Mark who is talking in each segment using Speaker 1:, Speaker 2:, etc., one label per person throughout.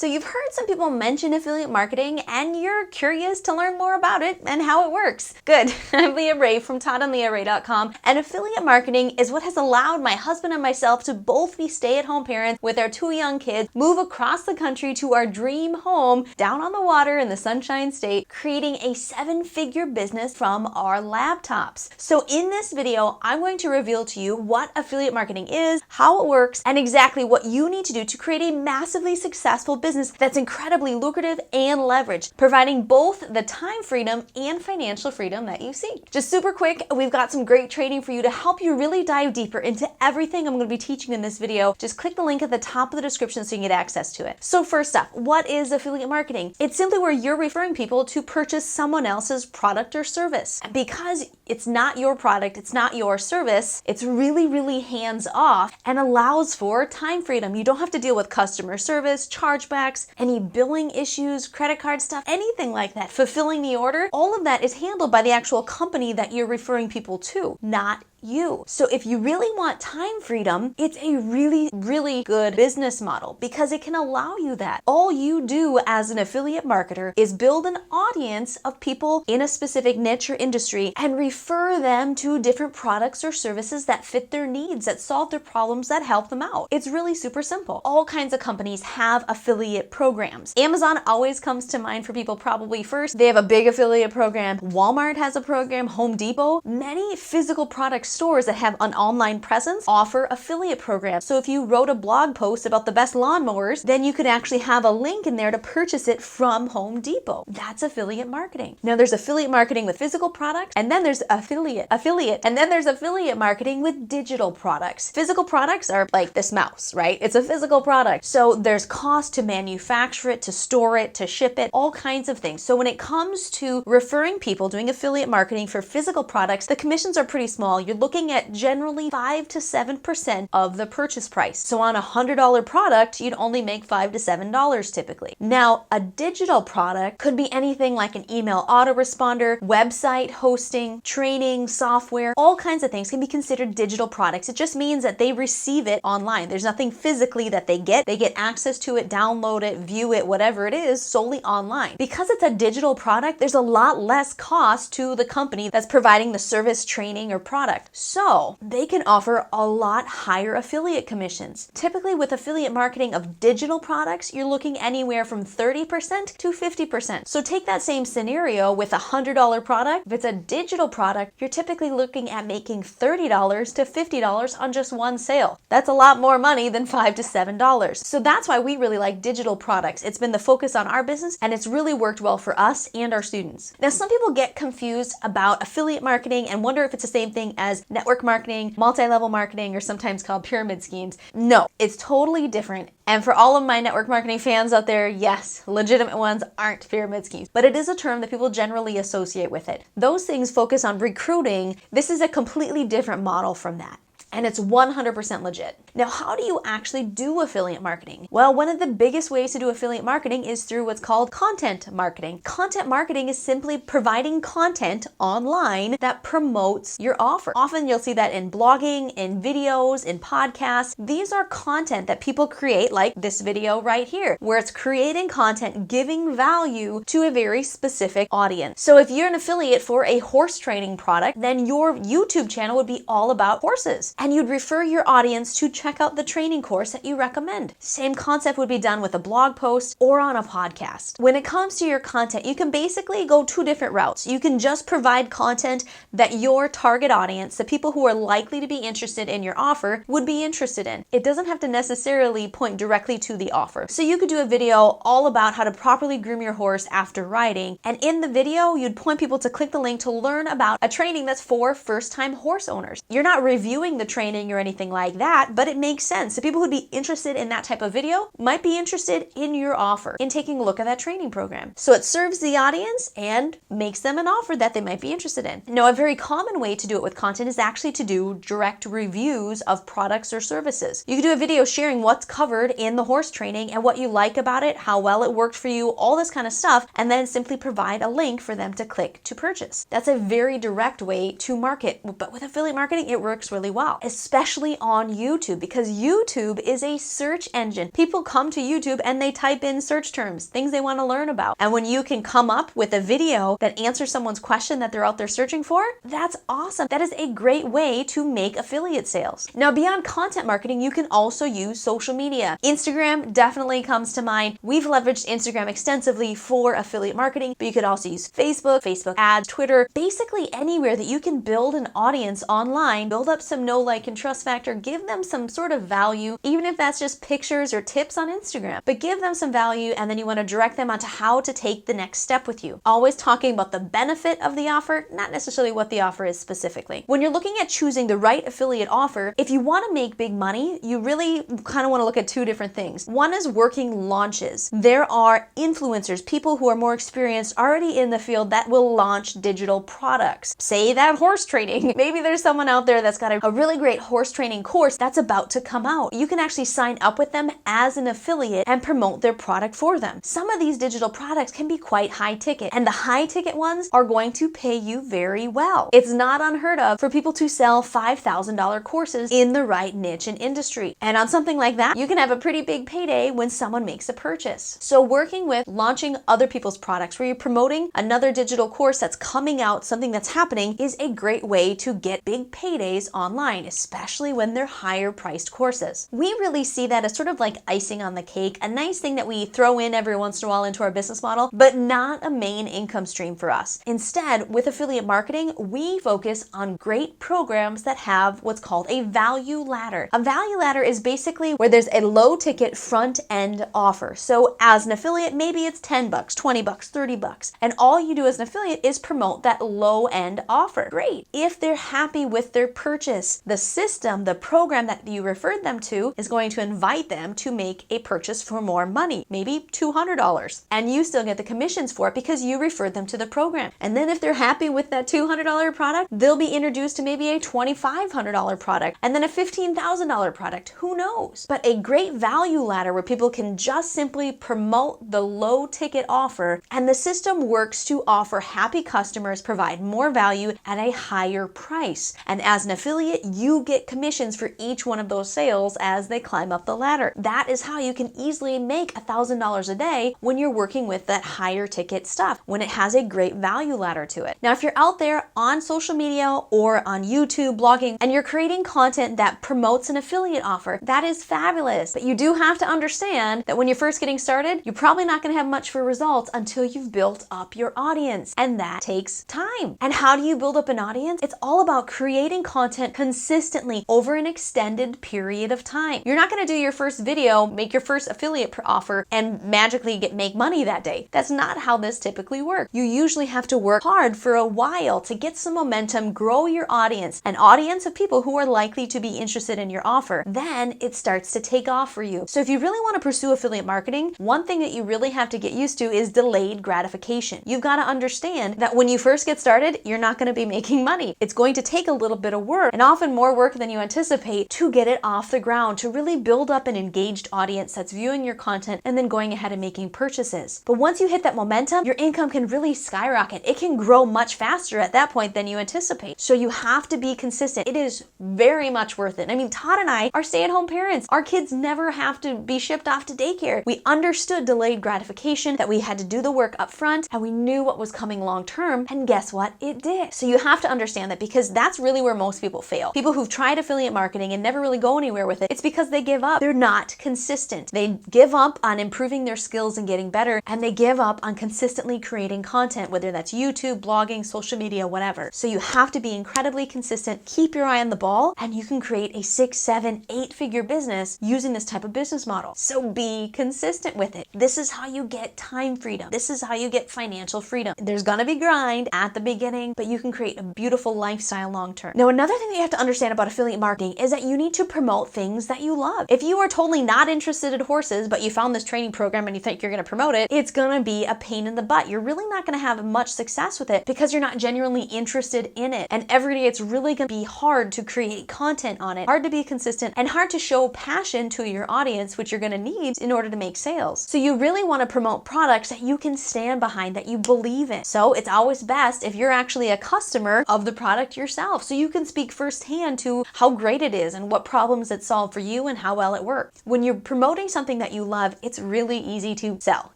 Speaker 1: So you've heard some people mention affiliate marketing and you're curious to learn more about it and how it works. Good. I'm Leah Ray from ToddandLeahRay.com, and affiliate marketing is what has allowed my husband and myself to both be stay-at-home parents with our 2 young kids, move across the country to our dream home down on the water in the Sunshine State, creating a 7-figure business from our laptops. So in this video, I'm going to reveal to you what affiliate marketing is, how it works, and exactly what you need to do to create a massively successful business that's incredibly lucrative and leveraged, providing both the time freedom and financial freedom that you seek. Just super quick, we've got some great training for you to help you really dive deeper into everything I'm going to be teaching in this video. Just click the link at the top of the description so you can get access to it. So first up, what is affiliate marketing? It's simply where you're referring people to purchase someone else's product or service. And because it's not your product, it's not your service, it's really, really hands-off and allows for time freedom. You don't have to deal with customer service, chargebacks, any billing issues, credit card stuff, anything like that. Fulfilling the order, all of that is handled by the actual company that you're referring people to, not you. So if you really want time freedom, it's a really, really good business model because it can allow you that. All you do as an affiliate marketer is build an audience of people in a specific niche or industry and refer them to different products or services that fit their needs, that solve their problems, that help them out. It's really super simple. All kinds of companies have affiliate programs. Amazon always comes to mind for people probably first. They have a big affiliate program. Walmart has a program. Home Depot. Many physical product stores that have an online presence offer affiliate programs. So if you wrote a blog post about the best lawnmowers, then you could actually have a link in there to purchase it from Home Depot. That's affiliate marketing. Now there's affiliate marketing with physical products, and then there's affiliate, and then there's affiliate marketing with digital products. Physical products are like this mouse, right? It's a physical product. So there's cost to manufacture it, to store it, to ship it, all kinds of things. So when it comes to referring people, doing affiliate marketing for physical products, the commissions are pretty small. You're looking at generally 5 to 7% of the purchase price. So on a $100 product, you'd only make $5 to $7 typically. Now, a digital product could be anything like an email autoresponder, website hosting, training, software, all kinds of things can be considered digital products. It just means that they receive it online. There's nothing physically that they get. They get access to it, download it, view it, whatever it is, solely online. Because it's a digital product, there's a lot less cost to the company that's providing the service, training, or product. So they can offer a lot higher affiliate commissions. Typically with affiliate marketing of digital products, you're looking anywhere from 30% to 50%. So take that same scenario with a $100 product. If it's a digital product, you're typically looking at making $30 to $50 on just one sale. That's a lot more money than $5 to $7. So that's why we really like digital products. It's been the focus on our business and it's really worked well for us and our students. Now, some people get confused about affiliate marketing and wonder if it's the same thing as network marketing, multi-level marketing, or sometimes called pyramid schemes. No, it's totally different. And for all of my network marketing fans out there, yes, legitimate ones aren't pyramid schemes, but it is a term that people generally associate with it. Those things focus on recruiting. This is a completely different model from that. And it's 100% legit. Now, how do you actually do affiliate marketing? Well, one of the biggest ways to do affiliate marketing is through what's called content marketing. Content marketing is simply providing content online that promotes your offer. Often you'll see that in blogging, in videos, in podcasts. These are content that people create, like this video right here, where it's creating content, giving value to a very specific audience. So if you're an affiliate for a horse training product, then your YouTube channel would be all about horses. And you'd refer your audience to check out the training course that you recommend. Same concept would be done with a blog post or on a podcast. When it comes to your content, you can basically go 2 different routes. You can just provide content that your target audience, the people who are likely to be interested in your offer, would be interested in. It doesn't have to necessarily point directly to the offer. So you could do a video all about how to properly groom your horse after riding. And in the video, you'd point people to click the link to learn about a training that's for first-time horse owners. You're not reviewing the training or anything like that, but it makes sense. So people who'd be interested in that type of video might be interested in your offer, in taking a look at that training program. So it serves the audience and makes them an offer that they might be interested in. Now, a very common way to do it with content is actually to do direct reviews of products or services. You could do a video sharing what's covered in the horse training and what you like about it, how well it worked for you, all this kind of stuff, and then simply provide a link for them to click to purchase. That's a very direct way to market, but with affiliate marketing, it works really well. about, especially on YouTube, because YouTube is a search engine. People come to YouTube and they type in search terms, things they want to learn about. And when you can come up with a video that answers someone's question that they're out there searching for, that's awesome. That is a great way to make affiliate sales. Now, beyond content marketing, you can also use social media. Instagram definitely comes to mind. We've leveraged Instagram extensively for affiliate marketing, but you could also use Facebook, Facebook ads, Twitter, basically anywhere that you can build an audience online, build up some know, like, and trust factor, give them some sort of value, even if that's just pictures or tips on Instagram, but give them some value, and then you want to direct them onto how to take the next step with you. Always talking about the benefit of the offer, not necessarily what the offer is specifically. When you're looking at choosing the right affiliate offer, if you want to make big money, you really kind of want to look at two different things. One is working launches. There are influencers, people who are more experienced already in the field that will launch digital products. Say that horse training. Maybe there's someone out there that's got a really great horse training course that's about to come out. You can actually sign up with them as an affiliate and promote their product for them. Some of these digital products can be quite high ticket, and the high ticket ones are going to pay you very well. It's not unheard of for people to sell $5,000 courses in the right niche and industry. And on something like that, you can have a pretty big payday when someone makes a purchase. So working with launching other people's products, where you're promoting another digital course that's coming out, something that's happening, is a great way to get big paydays online, especially when they're higher priced courses. We really see that as sort of like icing on the cake, a nice thing that we throw in every once in a while into our business model, but not a main income stream for us. Instead, with affiliate marketing, we focus on great programs that have what's called a value ladder. A value ladder is basically where there's a low ticket front end offer. So as an affiliate, maybe it's $10, $20, $30, and all you do as an affiliate is promote that low end offer. Great. If they're happy with their purchase, the system, the program that you referred them to is going to invite them to make a purchase for more money, maybe $200, and you still get the commissions for it because you referred them to the program. And then if they're happy with that $200 product, they'll be introduced to maybe a $2,500 product and then a $15,000 product. Who knows? But a great value ladder where people can just simply promote the low ticket offer, and the system works to offer happy customers, provide more value at a higher price. And as an affiliate, you get commissions for each one of those sales as they climb up the ladder. That is how you can easily make $1,000 a day when you're working with that higher ticket stuff, when it has a great value ladder to it. Now, if you're out there on social media or on YouTube blogging and you're creating content that promotes an affiliate offer, that is fabulous. But you do have to understand that when you're first getting started, you're probably not going to have much for results until you've built up your audience, and that takes time. And how do you build up an audience? It's all about creating content consistently over an extended period of time. You're not going to do your first video, make your first affiliate offer, and magically make money that day. That's not how this typically works. You usually have to work hard for a while to get some momentum, grow your audience, an audience of people who are likely to be interested in your offer. Then it starts to take off for you. So if you really want to pursue affiliate marketing, one thing that you really have to get used to is delayed gratification. You've got to understand that when you first get started, you're not going to be making money. It's going to take a little bit of work, and often more work than you anticipate, to get it off the ground, to really build up an engaged audience that's viewing your content and then going ahead and making purchases. But once you hit that momentum, your income can really skyrocket. It can grow much faster at that point than you anticipate. So you have to be consistent. It is very much worth it. I mean, Todd and I are stay-at-home parents. Our kids never have to be shipped off to daycare. We understood delayed gratification, that we had to do the work up front, and we knew what was coming long term, and guess what? It did. So you have to understand that, because that's really where most people fail. People who've tried affiliate marketing and never really go anywhere with it, it's because they give up. They're not consistent. They give up on improving their skills and getting better, and they give up on consistently creating content, whether that's YouTube, blogging, social media, whatever. So you have to be incredibly consistent, keep your eye on the ball, and you can create a 6, 7, 8-figure business using this type of business model. So be consistent with it. This is how you get time freedom. This is how you get financial freedom. There's gonna be grind at the beginning, but you can create a beautiful lifestyle long term. Now, another thing that you have to understand about affiliate marketing is that you need to promote things that you love. If you are totally not interested in horses, but you found this training program and you think you're gonna promote it, it's gonna be a pain in the butt. You're really not gonna have much success with it because you're not genuinely interested in it. And every day it's really gonna be hard to create content on it, hard to be consistent, and hard to show passion to your audience, which you're gonna need in order to make sales. So you really wanna promote products that you can stand behind, that you believe in. So it's always best if you're actually a customer of the product yourself, so you can speak firsthand firsthand to how great it is and what problems it solved for you and how well it works. When you're promoting something that you love, it's really easy to sell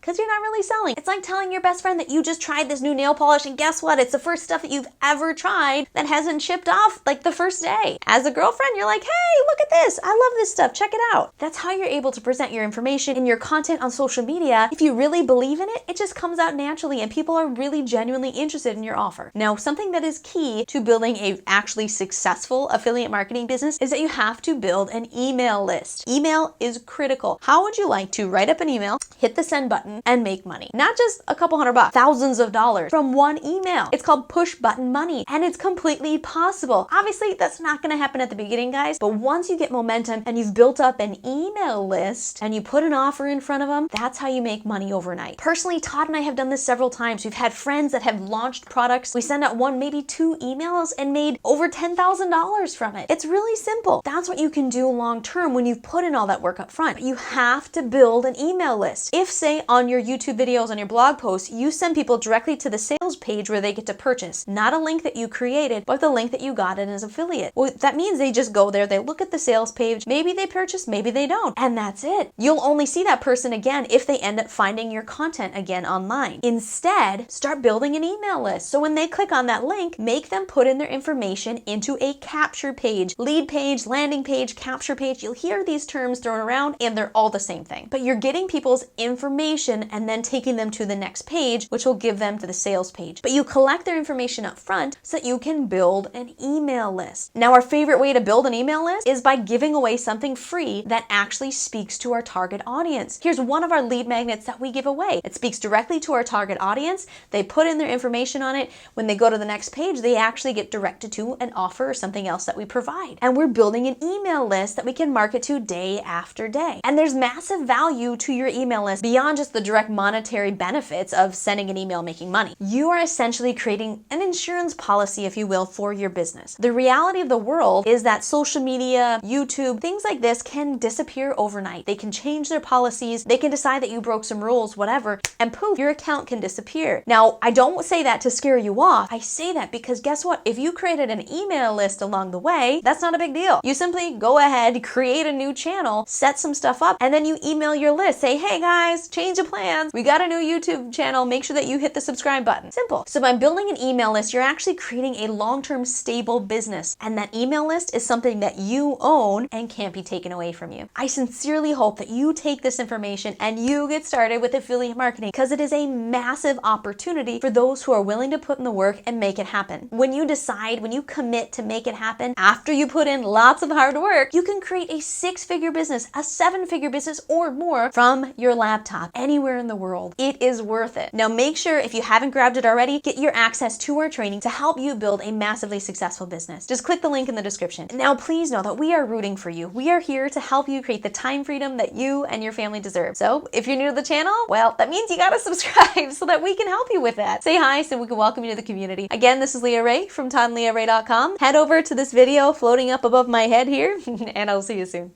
Speaker 1: because you're not really selling. It's like telling your best friend that you just tried this new nail polish and guess what? It's the first stuff that you've ever tried that hasn't shipped off like the first day. As a girlfriend, you're like, hey, look at this. I love this stuff. Check it out. That's how you're able to present your information in your content on social media. If you really believe in it, it just comes out naturally and people are really genuinely interested in your offer. Now, something that is key to building a actually successful affiliate marketing business is that you have to build an email list. Email is critical. How would you like to write up an email, hit the send button, and make money? Not just a couple $100, thousands of dollars from one email. It's called push button money and it's completely possible. Obviously, that's not going to happen at the beginning, guys, but once you get momentum and you've built up an email list and you put an offer in front of them, that's how you make money overnight. Personally, Todd and I have done this several times. We've had friends that have launched products. We send out one, maybe two emails and made over $10,000 from it. It's really simple. That's what you can do long term when you've put in all that work up front. You have to build an email list. If, say, on your YouTube videos, on your blog posts, you send people directly to the sales page where they get to purchase, not a link that you created, but the link that you got in as affiliate. Well, that means they just go there, they look at the sales page, maybe they purchase, maybe they don't, and that's it. You'll only see that person again if they end up finding your content again online. Instead, start building an email list. So when they click on that link, make them put in their information into a capture page. Lead page, landing page, capture page. You'll hear these terms thrown around and they're all the same thing. But you're getting people's information and then taking them to the next page, which will give them to the sales page. But you collect their information up front so that you can build an email list. Now, our favorite way to build an email list is by giving away something free that actually speaks to our target audience. Here's one of our lead magnets that we give away. It speaks directly to our target audience. They put in their information on it. When they go to the next page, they actually get directed to an offer or something else that we provide. And we're building an email list that we can market to day after day. And there's massive value to your email list beyond just the direct monetary benefits of sending an email making money. You are essentially creating an insurance policy, if you will, for your business. The reality of the world is that social media, YouTube, things like this can disappear overnight. They can change their policies. They can decide that you broke some rules, whatever, and poof, your account can disappear. Now, I don't say that to scare you off. I say that because guess what? If you created an email list along the way, that's not a big deal. You simply go ahead, create a new channel, set some stuff up, and then you email your list. Say, hey guys, change of plans. We got a new YouTube channel. Make sure that you hit the subscribe button. Simple. So by building an email list, you're actually creating a long-term stable business. And that email list is something that you own and can't be taken away from you. I sincerely hope that you take this information and you get started with affiliate marketing because it is a massive opportunity for those who are willing to put in the work and make it happen. When you decide, when you commit to make it happen, after you put in lots of hard work, you can create a 6-figure business, a 7-figure business or more from your laptop anywhere in the world. It is worth it. Now make sure if you haven't grabbed it already, get your access to our training to help you build a massively successful business. Just click the link in the description. Now please know that we are rooting for you. We are here to help you create the time freedom that you and your family deserve. So if you're new to the channel, well, that means you gotta subscribe so that we can help you with that. Say hi so we can welcome you to the community. Again, this is Leah Rae from ToddandLeahRae.com. Head over to this video floating up above my head here and I'll see you soon.